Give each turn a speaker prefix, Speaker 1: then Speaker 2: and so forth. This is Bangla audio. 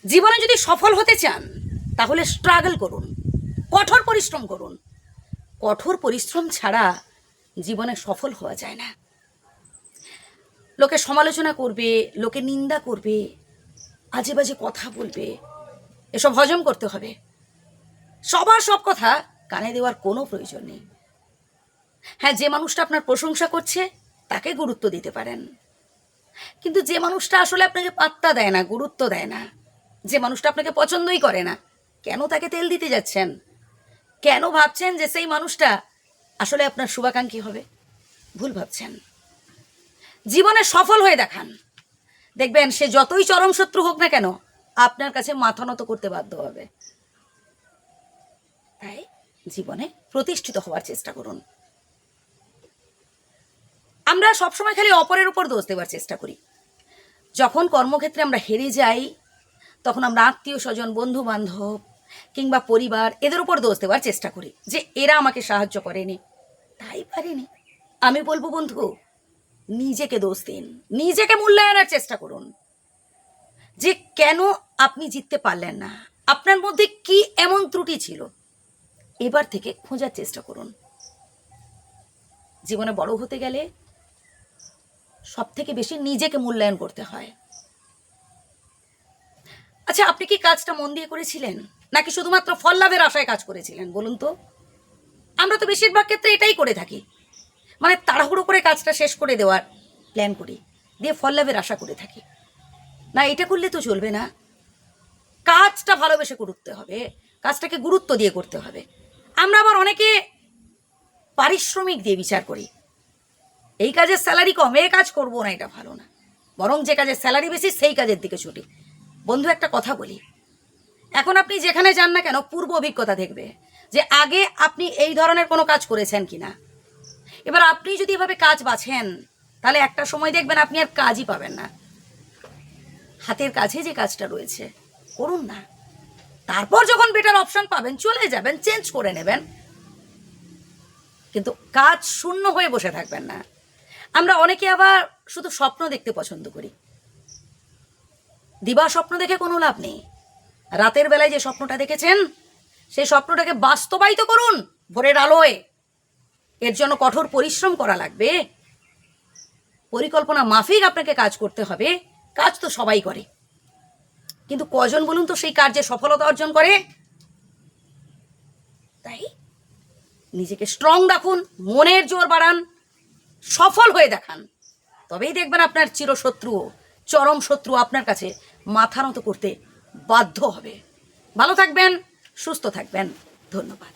Speaker 1: জীবনে যদি সফল হতে চান তাহলে স্ট্রাগল করুন, কঠোর পরিশ্রম করুন। কঠোর পরিশ্রম ছাড়া জীবনে সফল হওয়া যায় না। লোকে সমালোচনা করবে, লোকে নিন্দা করবে, আজে বাজে কথা বলবে, এসব হজম করতে হবে। সবার সব কথা কানে দেওয়ার কোনো প্রয়োজন নেই। হ্যাঁ, যে মানুষটা আপনার প্রশংসা করছে তাকে গুরুত্ব দিতে পারেন, কিন্তু যে মানুষটা আসলে আপনাকে পাত্তা দেয় না, গুরুত্ব দেয় না, যে মানুষটা আপনাকে পছন্দই করে না, কেন তাকে তেল দিতে যাচ্ছেন? কেন ভাবছেন যে সেই মানুষটা আসলে আপনার শুভাকাঙ্ক্ষী হবে? ভুল ভাবছেন। জীবনে সফল হয়ে দেখান, দেখবেন সে যতই চরম শত্রু হোক না কেন আপনার কাছে মাথা নত করতে বাধ্য হবে। তাই জীবনে প্রতিষ্ঠিত হওয়ার চেষ্টা করুন। আমরা সবসময় খালি অপরের উপর দোষ দেওয়ার চেষ্টা করি। যখন কর্মক্ষেত্রে আমরা হেরে যাই তখন আমরা আত্মীয় স্বজন, বন্ধু বান্ধব কিংবা পরিবার এদের উপর দোষ দেওয়ার চেষ্টা করি যে এরা আমাকে সাহায্য করেনি, তাই পারেনি। আমি বলবো বন্ধু, নিজেকে দোষ দিন, নিজেকে মূল্যায়নের চেষ্টা করুন যে কেন আপনি জিততে পারলেন না, আপনার মধ্যে কি এমন ত্রুটি ছিল, এবার থেকে খোঁজার চেষ্টা করুন। জীবনে বড় হতে গেলে সব থেকে বেশি নিজেকে মূল্যায়ন করতে হয়। আচ্ছা, আপনি কি কাজটা মন দিয়ে করেছিলেন নাকি শুধুমাত্র ফল লাভের আশায় কাজ করেছিলেন বলুন তো? আমরা তো বেশিরভাগ ক্ষেত্রে এটাই করে থাকি, মানে তাড়াহুড়ো করে কাজটা শেষ করে দেওয়ার প্ল্যান করি, দিয়ে ফল লাভের আশা করে থাকি। না, এটা করলে তো চলবে না। কাজটা ভালোবেসে করতে হবে, কাজটাকে গুরুত্ব দিয়ে করতে হবে। আমরা আবার অনেকে পারিশ্রমিক দিয়ে বিচার করি, এই কাজের স্যালারি কম, এই কাজ করবো না, এটা ভালো না, বরং যে কাজের স্যালারি বেশি সেই কাজের দিকে ছুটি। বন্ধু, একটা কথা বলি, এখন আপনি যেখানে যান না কেন পূর্ব অভিজ্ঞতা দেখবে যে আগে আপনি এই ধরনের কোনো কাজ করেছেন কিনা। এবার আপনি যদি এভাবে কাজ বাছেন তাহলে একটা সময় দেখবেন আপনি আর কাজই পাবেন না। হাতের কাছে যে কাজটা রয়েছে করুন না, তারপর যখন বেটার অপশন পাবেন চলে যাবেন, চেঞ্জ করে নেবেন, কিন্তু কাজ শূন্য হয়ে বসে থাকবেন না। আমরা অনেকে আবার শুধু স্বপ্ন দেখতে পছন্দ করি। দিবা স্বপ্ন দেখে কোনো লাভ নেই। রাতের বেলায় যে স্বপ্নটা দেখেছেন সেই স্বপ্নটাকে বাস্তবায়িত করুন ভোরের আলোয়। এর জন্য কঠোর পরিশ্রম করা লাগবে, পরিকল্পনা মাফিক আপনাকে কাজ করতে হবে। কাজ তো সবাই করে, কিন্তু কজন বলুন তো সেই কার্যে সফলতা অর্জন করে? তাই নিজেকে স্ট্রং রাখুন, মনের জোর বাড়ান, সফল হয়ে দেখান, তবেই দেখবেন আপনার চিরশত্রু, চরম শত্রু আপনার কাছে মাথা নত করতে বাধ্য হবে। ভালো থাকবেন, সুস্থ থাকবেন, ধন্যবাদ।